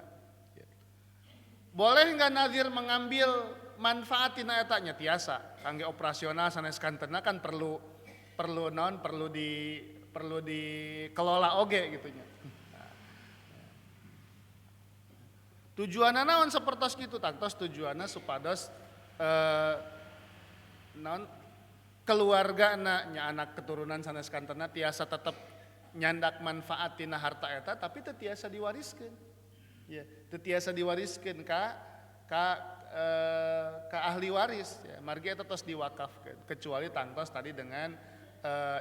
ya. Boleh enggak nazir mengambil manfaat tina eta nya tiasa kangge operasional sanes kantena kan perlu dikelola oge gitu nya nah. Tujuanna naon sapertos kitu tangtos tujuanna supados non keluarga nya anak keturunan sanes kantena tiasa tetap nyandak manfaat tina harta eta tapi teu tiasa diwariskeun ya teu tiasa diwariskeun ka ahli waris ya margi eta tos diwakafkeun kecuali tangtos tadi dengan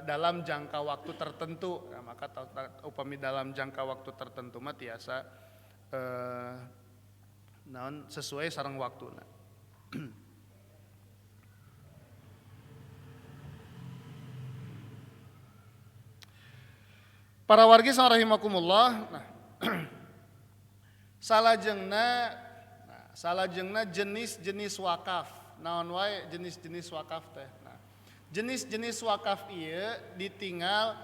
dalam jangka waktu tertentu. Nah, maka upami dalam jangka waktu tertentu mah tiasa naon sesuai sareng waktuna. Para wargi rahimakumullah. Nah, salajengna jenis-jenis wakaf. Naon wae jenis-jenis wakaf teh. Nah, jenis-jenis wakaf ieu ditinggal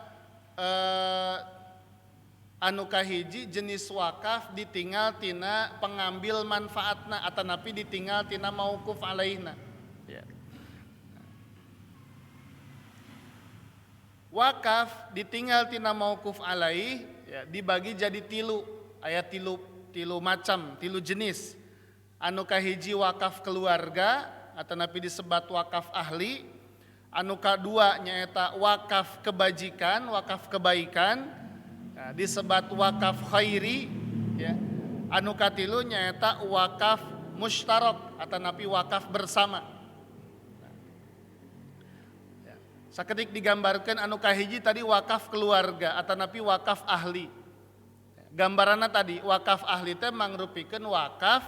anu kahiji jenis wakaf ditinggal tina pengambil manfaatna atanapi ditinggal tina mauquf alaihna. Ya. Wakaf ditinggal tina mauquf alaih ya, dibagi jadi tilu, aya tilu macam, tilu jenis. Anu kahiji wakaf keluarga atanapi disebat wakaf ahli. Anu kadua nyaeta wakaf kebajikan, wakaf kebaikan, nah, disebat wakaf khairi ya. Anu katilu nyaeta wakaf mustarak atanapi wakaf bersama. Sakedik digambarkan anu kahiji tadi wakaf keluarga atanapi wakaf ahli. Gambaranna tadi wakaf ahli teh mangrupikeun wakaf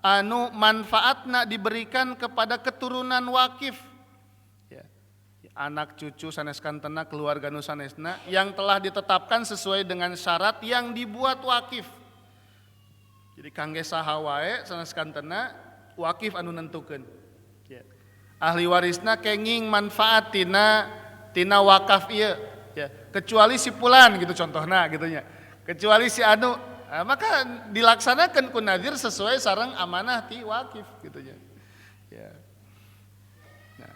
anu manfaatna diberikan kepada keturunan wakif. Ya. Anak cucu saneskanteuna keluarga nu sanesna yang telah ditetapkan sesuai dengan syarat yang dibuat wakif. Jadi kangge saha wae saneskanteuna wakif anu nentukeun. Ya. Ahli warisna kenging manfaat tina wakaf ieu ya, kecuali si fulan gitu contohna gitu nya. Kecuali si anu, maka dilaksanakeun ku nadzir sesuai sareng amanah ti wakif gitu nya. Ya. Nah,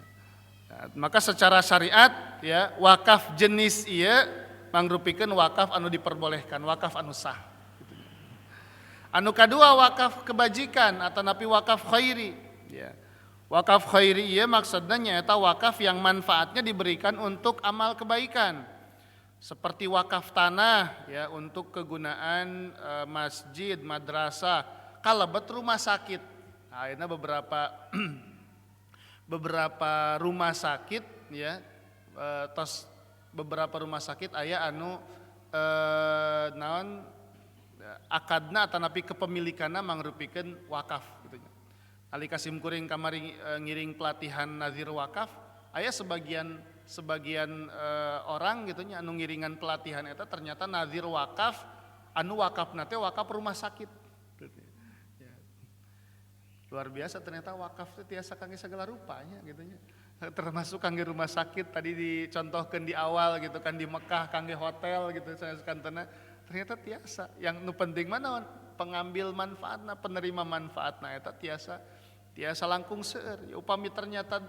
maka secara syariat ya wakaf jenis ieu mangrupikeun wakaf anu diperbolehkan, wakaf anu sah gitu nya. Anu kadua wakaf kebajikan atanapi wakaf khairi ya. Wakaf khairi ieu maksudna nyaeta wakaf yang manfaatnya diberikan untuk amal kebaikan. Seperti wakaf tanah ya untuk kegunaan masjid, madrasah, kalebet rumah sakit. Nah, ayeuna beberapa rumah sakit ya tos beberapa rumah sakit aya anu naon akadna atanapi kepemilikanna mangrupikeun wakaf gitu nya. Ali kasim kuring kamari ngiring pelatihan nazir wakaf, aya sebagian orang gitu nya anu ngiringan pelatihan eta ternyata nazir wakaf anu wakafna teh wakaf rumah sakit. Ya. Luar biasa ternyata wakaf teh tiasa kangge segala rupanya gitu nya. Termasuk kangge rumah sakit tadi dicontohkeun di awal gitu kan di Mekah kangge hotel gitu saneskanteuna ternyata tiasa. Yang nu penting mana pengambil manfaatna, penerima manfaatna eta tiasa langkung seueur. Ya, upami ternyata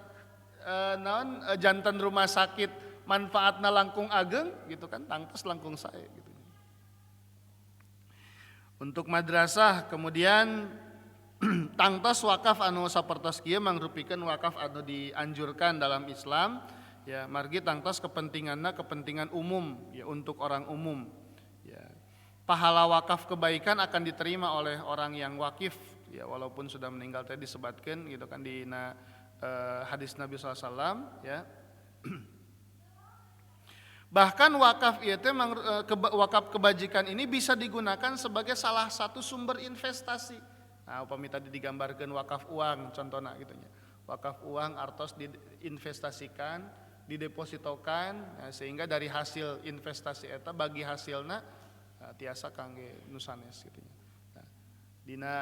janten rumah sakit manfaatna langkung ageng gitu kan tangtos langkung sae gitu. Untuk madrasah kemudian tangtos wakaf anu sapertos kieu mangrupikeun wakaf anu dianjurkan dalam Islam ya margi tangtos kepentinganna kepentingan umum ya untuk orang umum ya. Pahala wakaf kebaikan akan diterima oleh orang yang wakif ya walaupun sudah meninggal tadi disebatkan gitu kan di hadis Nabi SAW ya. Bahkan wakaf itu wakaf kebajikan ini bisa digunakan sebagai salah satu sumber investasi. Nah, upami tadi digambarkan wakaf uang contohnya gitu nya. Wakaf uang artos diinvestasikan, didepositokan ya, sehingga dari hasil investasi eta bagi hasilna tiasa kangge nusanes gitu nya. Nah, dina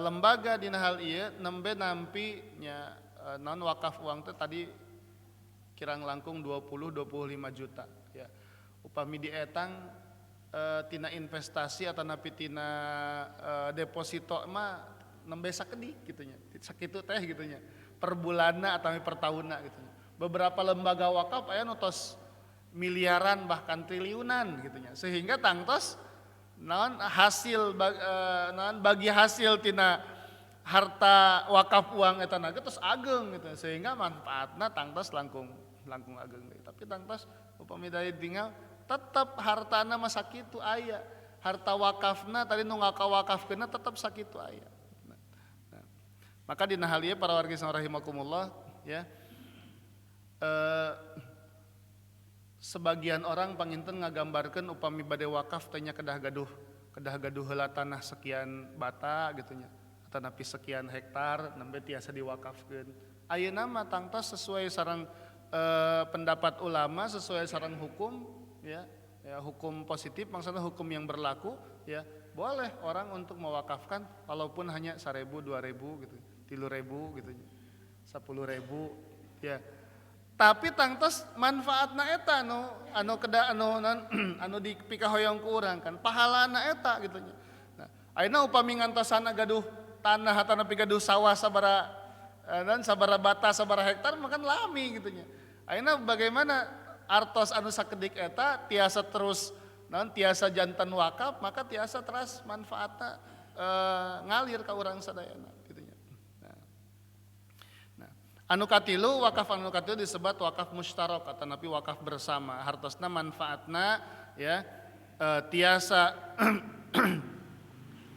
lembaga dina hal ieu nembe nampi nya non wakaf uang teh tadi kirang langkung 20-25 juta ya. Upami dietang tina investasi atau napi tina deposito mah nembe sakedik gitu nya. Sakitu teh gitu nya. Per bulanna atau per tahunna gitu nya. Beberapa lembaga wakaf aya nu tos miliaran bahkan triliunan gitu nya. Sehingga tangtos naon hasil bagi hasil tina harta wakaf uang eta naga terus ageng gitu sehingga manfaatna tangtos langkung ageng tapi tangtos upami dari tinggal tetap hartana mah sakitu aya harta wakafna tadi nu ngakawakafkeunna tetap sakitu aya maka dina hal ieu para wargi rahimakumullah ya eh, sebagian orang panginten ngagambarkeun upami bade wakaf teh nya kedah gaduh heula tanah sekian bata gitu nya atanapi sekian hektar nembe tiasa diwakafkeun. Ayeuna mah tangtos sesuai sareng pendapat ulama, sesuai sareng hukum ya, hukum positif maksudnya hukum yang berlaku ya, boleh orang untuk mewakafkan walaupun hanya 1.000, 2.000 gitu, 3.000 gitu, 10.000 ya. Tapi tangtos manfaatna eta anu keda anu dipikahoyong ku urang kan pahalana eta gitu nya. Nah, ayeuna upami ngantosana gaduh tanah atanapi gaduh sawah sabara dan sabara bata sabara hektar makan lami gitu nya. Ayeuna bagaimana artos anu sakedik eta tiasa terus tiasa jantan wakaf maka tiasa teras manfaatna ngalir ka urang sadayana gitu nya. Anu katilu wakaf anu katilu disebut wakaf mustarak atanapi wakaf bersama hartosna manfaatna ya tiasa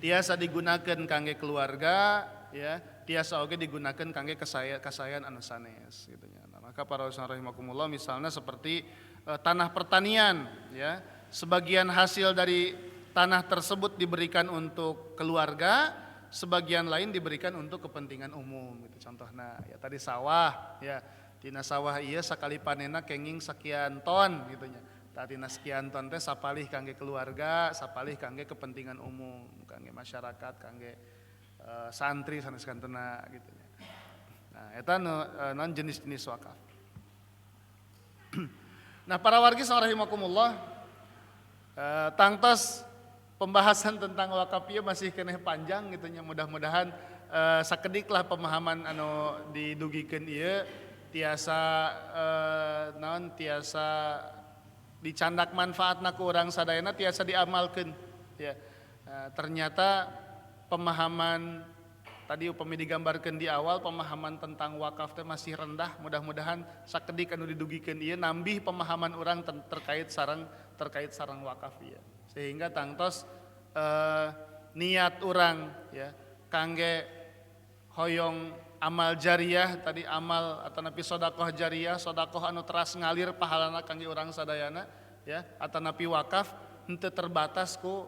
tiasa digunakeun kangge keluarga ya, tiasa oge digunakeun kangge kasayan anu sanes gitu nya. Nah, maka para ustaz rahimakumullah misalnya seperti tanah pertanian ya, sebagian hasil dari tanah tersebut diberikan untuk keluarga, sebagian lain diberikan untuk kepentingan umum gitu. Contohnya ya tadi sawah ya, tina sawah ieu sakali panenna kenging sekian ton gitu nya. Tina sekian ton teh sapalih kangge keluarga, sapalih kangge kepentingan umum, kangge masyarakat, kangge santri sanes kantuna gitu nya. Nah, eta non jenis-jenis wakaf. Nah, para wargi rahimakumullah, tangtos pembahasan tentang wakaf ieu masih keneh panjang gitu nya. Mudah-mudahan sakedik lah pemahaman anu didugikeun ieu tiasa tiasa dicandak manfaatna ku urang sadayana tiasa diamalkeun ya. Ternyata pemahaman tadi upami digambarkeun di awal pemahaman tentang wakaf teh masih rendah. Mudah-mudahan sakedik anu didugikeun ieu nambih pemahaman urang terkait sareng wakaf ieu. Sehingga tangtos niat orang ya kangge hoyong amal jariyah tadi amal atanapi sodakoh jariyah, sodakoh anu teras ngalir pahalana kangge urang sadayana ya, atanapi wakaf henteu terbatas ku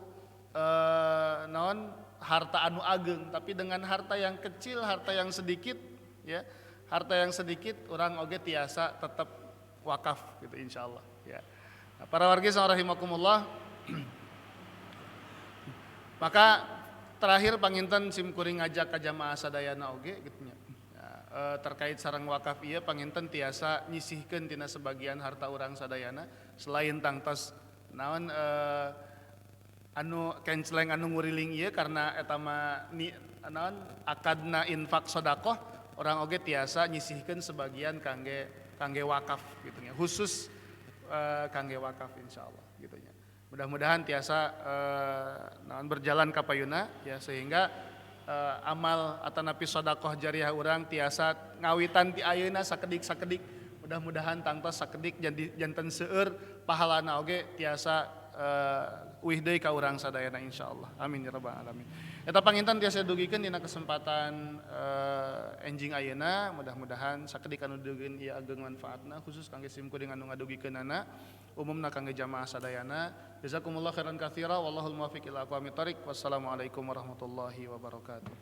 harta anu ageng, tapi dengan harta yang kecil, harta yang sedikit ya, harta yang sedikit urang oge tiasa tetap wakaf gitu insyaallah ya. Nah, para wargi rahimakumullah, maka terakhir panginten simkuring ngajak ka jamaah sadayana oge gitu nya. Terkait sareng wakaf ieu panginten tiasa nyisihkeun tina sebagian harta urang sadayana selain tangtos naon anu kenceleng anu nguriling ieu karena eta mah naon akadna infak sedekah, urang oge tiasa nyisihkeun sebagian kangge wakaf gitu nya. Khusus kangge wakaf insyaallah gitu nya. Mudah-mudahan tiasa berjalan ka payuna ya, sehingga amal atanapi sedekah jariyah urang tiasa ngawitan ti ayeuna sakedik-sakedik. Mudah-mudahan tangtos sakedik janten seueur pahalana oge tiasa uih deui ka urang sadayana insyaallah. Amin ya rabbal alamin. Eta panginten tiasa dugikeun dina kesempatan enjing ayeuna, mudah-mudahan sakedik anu dugikeun ieu ageng manfaatna khusus kangge simkuring anu ngadugikeunana, umumna kangge jamaah sadayana. Jazakumullah khairan katsira wallahul muwaffiq ila aqwamit thoriq. Wassalamualaikum warahmatullahi wabarakatuh.